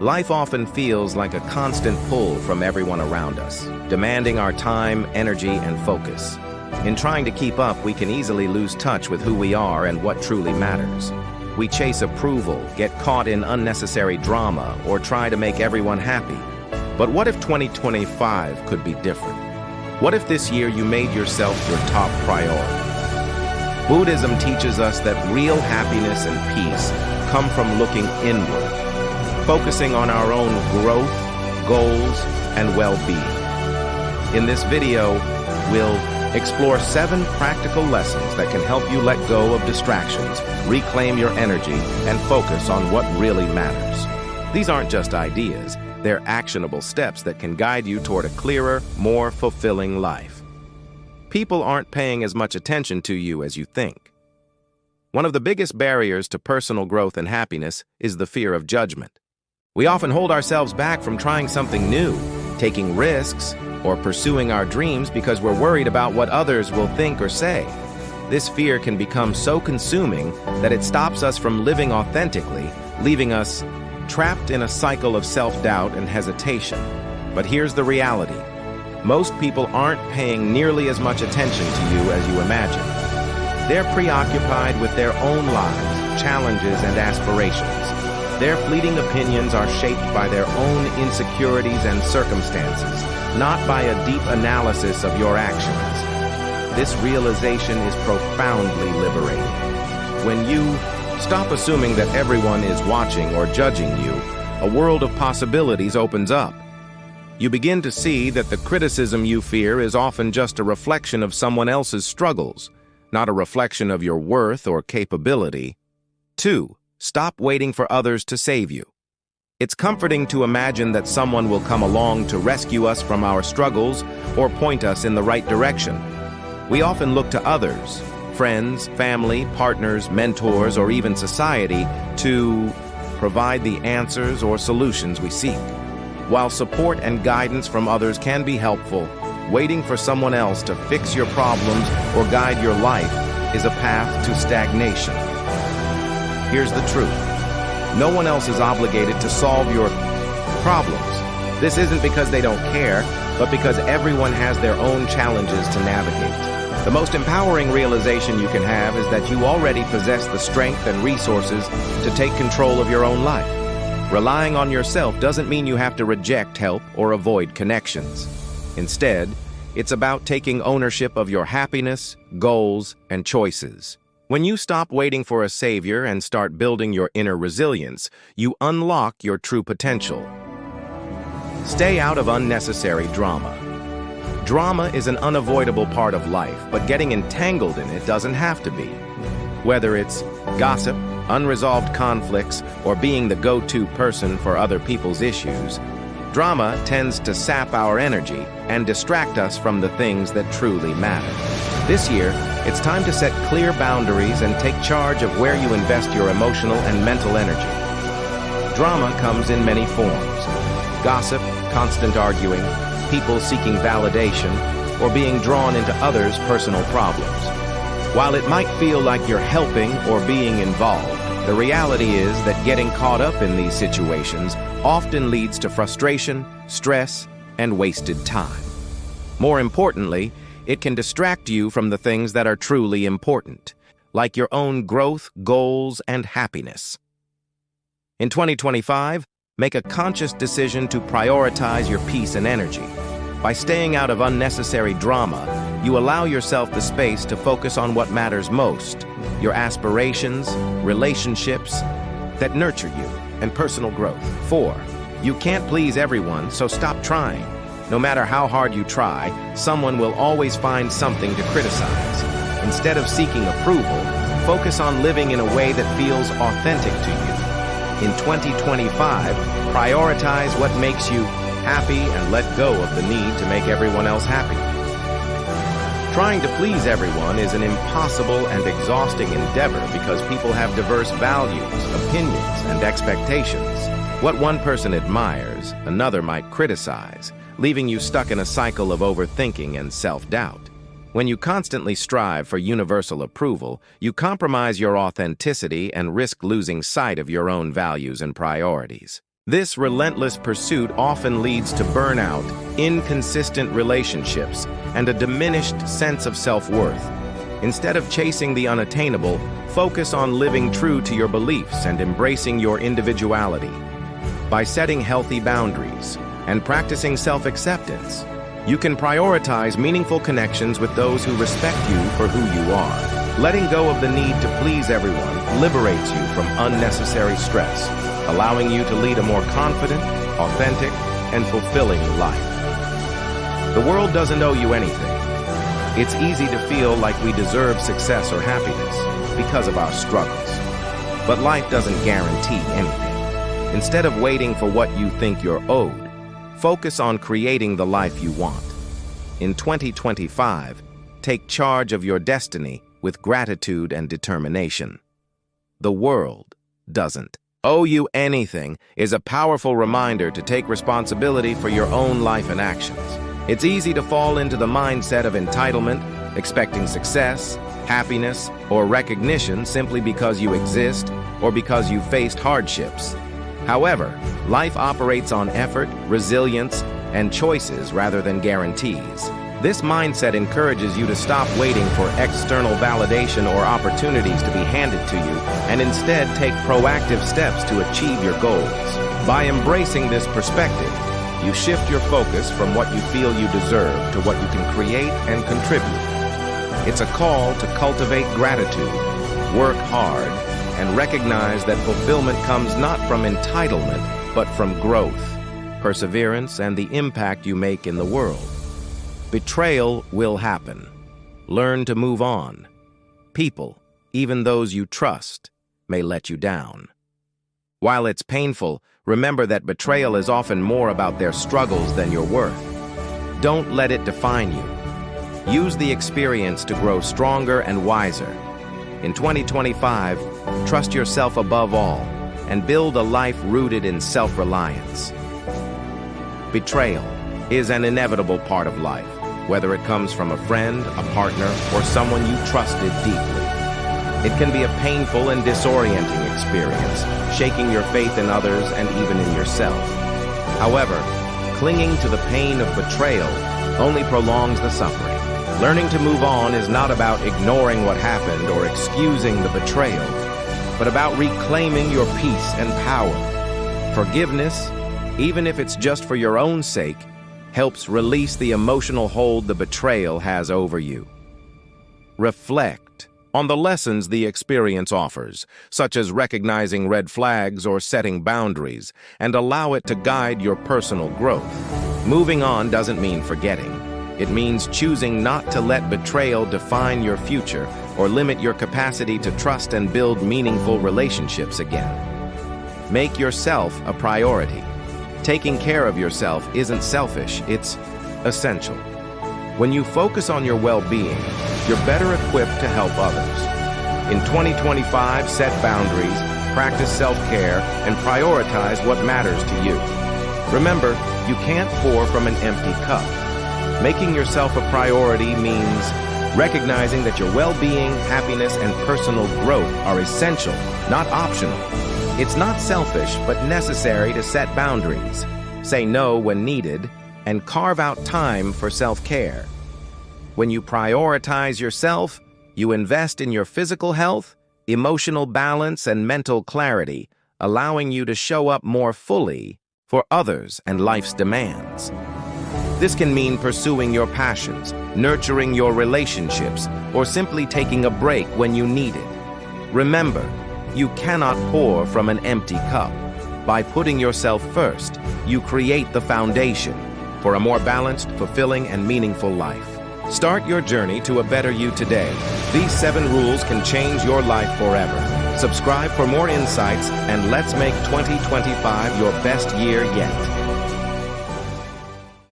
Life often feels like a constant pull from everyone around us, demanding our time, energy, and focus. In trying to keep up, we can easily lose touch with who we are and what truly matters. We chase approval, get caught in unnecessary drama, or try to make everyone happy. But what if 2025 could be different? What if this year you made yourself your top priority? Buddhism teaches us that real happiness and peace come from looking inward, focusing on our own growth, goals, and well-being. In this video, we'll explore 7 practical lessons that can help you let go of distractions, reclaim your energy, and focus on what really matters. These aren't just ideas, they're actionable steps that can guide you toward a clearer, more fulfilling life. People aren't paying as much attention to you as you think. One of the biggest barriers to personal growth and happiness is the fear of judgment. We often hold ourselves back from trying something new, taking risks, or pursuing our dreams because we're worried about what others will think or say. This fear can become so consuming that it stops us from living authentically, leaving us trapped in a cycle of self-doubt and hesitation. But here's the reality. Most people aren't paying nearly as much attention to you as you imagine. They're preoccupied with their own lives, challenges, and aspirations. Their fleeting opinions are shaped by their own insecurities and circumstances, not by a deep analysis of your actions. This realization is profoundly liberating. When you stop assuming that everyone is watching or judging you, a world of possibilities opens up. You begin to see that the criticism you fear is often just a reflection of someone else's struggles, not a reflection of your worth or capability. 2. Stop waiting for others to save you. It's comforting to imagine that someone will come along to rescue us from our struggles or point us in the right direction. We often look to others, friends, family, partners, mentors, or even society, to provide the answers or solutions we seek. While support and guidance from others can be helpful, waiting for someone else to fix your problems or guide your life is a path to stagnation. Here's the truth. No one else is obligated to solve your problems. This isn't because they don't care, but because everyone has their own challenges to navigate. The most empowering realization you can have is that you already possess the strength and resources to take control of your own life. Relying on yourself doesn't mean you have to reject help or avoid connections. Instead, it's about taking ownership of your happiness, goals, and choices. When you stop waiting for a savior and start building your inner resilience, you unlock your true potential. Stay out of unnecessary drama. Drama is an unavoidable part of life, but getting entangled in it doesn't have to be. Whether it's gossip, unresolved conflicts, or being the go-to person for other people's issues, drama tends to sap our energy and distract us from the things that truly matter. This year, it's time to set clear boundaries and take charge of where you invest your emotional and mental energy. Drama comes in many forms: gossip, constant arguing, people seeking validation, or being drawn into others' personal problems. While it might feel like you're helping or being involved, the reality is that getting caught up in these situations often leads to frustration, stress, and wasted time. More importantly, it can distract you from the things that are truly important, like your own growth, goals, and happiness. In 2025, make a conscious decision to prioritize your peace and energy. By staying out of unnecessary drama, you allow yourself the space to focus on what matters most: your aspirations, relationships that nurture you, and personal growth. 4. You can't please everyone, so stop trying. No matter how hard you try, someone will always find something to criticize. Instead of seeking approval, focus on living in a way that feels authentic to you. In 2025, prioritize what makes you happy and let go of the need to make everyone else happy. Trying to please everyone is an impossible and exhausting endeavor because people have diverse values, opinions, and expectations. What one person admires, another might criticize, leaving you stuck in a cycle of overthinking and self-doubt. When you constantly strive for universal approval, you compromise your authenticity and risk losing sight of your own values and priorities. This relentless pursuit often leads to burnout, inconsistent relationships, and a diminished sense of self-worth. Instead of chasing the unattainable, focus on living true to your beliefs and embracing your individuality. By setting healthy boundaries and practicing self-acceptance, you can prioritize meaningful connections with those who respect you for who you are. Letting go of the need to please everyone liberates you from unnecessary stress, allowing you to lead a more confident, authentic, and fulfilling life. The world doesn't owe you anything. It's easy to feel like we deserve success or happiness because of our struggles. But life doesn't guarantee anything. Instead of waiting for what you think you're owed, focus on creating the life you want. In 2025, take charge of your destiny with gratitude and determination. The world doesn't owe you anything is a powerful reminder to take responsibility for your own life and actions. It's easy to fall into the mindset of entitlement, expecting success, happiness, or recognition simply because you exist or because you faced hardships. However, life operates on effort, resilience, and choices rather than guarantees. This mindset encourages you to stop waiting for external validation or opportunities to be handed to you, and instead take proactive steps to achieve your goals. By embracing this perspective, you shift your focus from what you feel you deserve to what you can create and contribute. It's a call to cultivate gratitude, work hard, and recognize that fulfillment comes not from entitlement, but from growth, perseverance, and the impact you make in the world. Betrayal will happen. Learn to move on. People, even those you trust, may let you down. While it's painful, remember that betrayal is often more about their struggles than your worth. Don't let it define you. Use the experience to grow stronger and wiser. In 2025, trust yourself above all and build a life rooted in self-reliance. Betrayal is an inevitable part of life, whether it comes from a friend, a partner, or someone you trusted deeply. It can be a painful and disorienting experience, shaking your faith in others and even in yourself. However, clinging to the pain of betrayal only prolongs the suffering. Learning to move on is not about ignoring what happened or excusing the betrayal, but about reclaiming your peace and power. Forgiveness, even if it's just for your own sake, helps release the emotional hold the betrayal has over you. Reflect on the lessons the experience offers, such as recognizing red flags or setting boundaries, and allow it to guide your personal growth. Moving on doesn't mean forgetting. It means choosing not to let betrayal define your future or limit your capacity to trust and build meaningful relationships again. Make yourself a priority. Taking care of yourself isn't selfish, it's essential. When you focus on your well-being, you're better equipped to help others. In 2025, set boundaries, practice self-care, and prioritize what matters to you. Remember, you can't pour from an empty cup. Making yourself a priority means recognizing that your well-being, happiness, and personal growth are essential, not optional. It's not selfish, but necessary to set boundaries, say no when needed, and carve out time for self-care. When you prioritize yourself, you invest in your physical health, emotional balance, and mental clarity, allowing you to show up more fully for others and life's demands. This can mean pursuing your passions, nurturing your relationships, or simply taking a break when you need it. Remember, you cannot pour from an empty cup. By putting yourself first, you create the foundation for a more balanced, fulfilling, and meaningful life. Start your journey to a better you today. These 7 rules can change your life forever. Subscribe for more insights, and let's make 2025 your best year yet.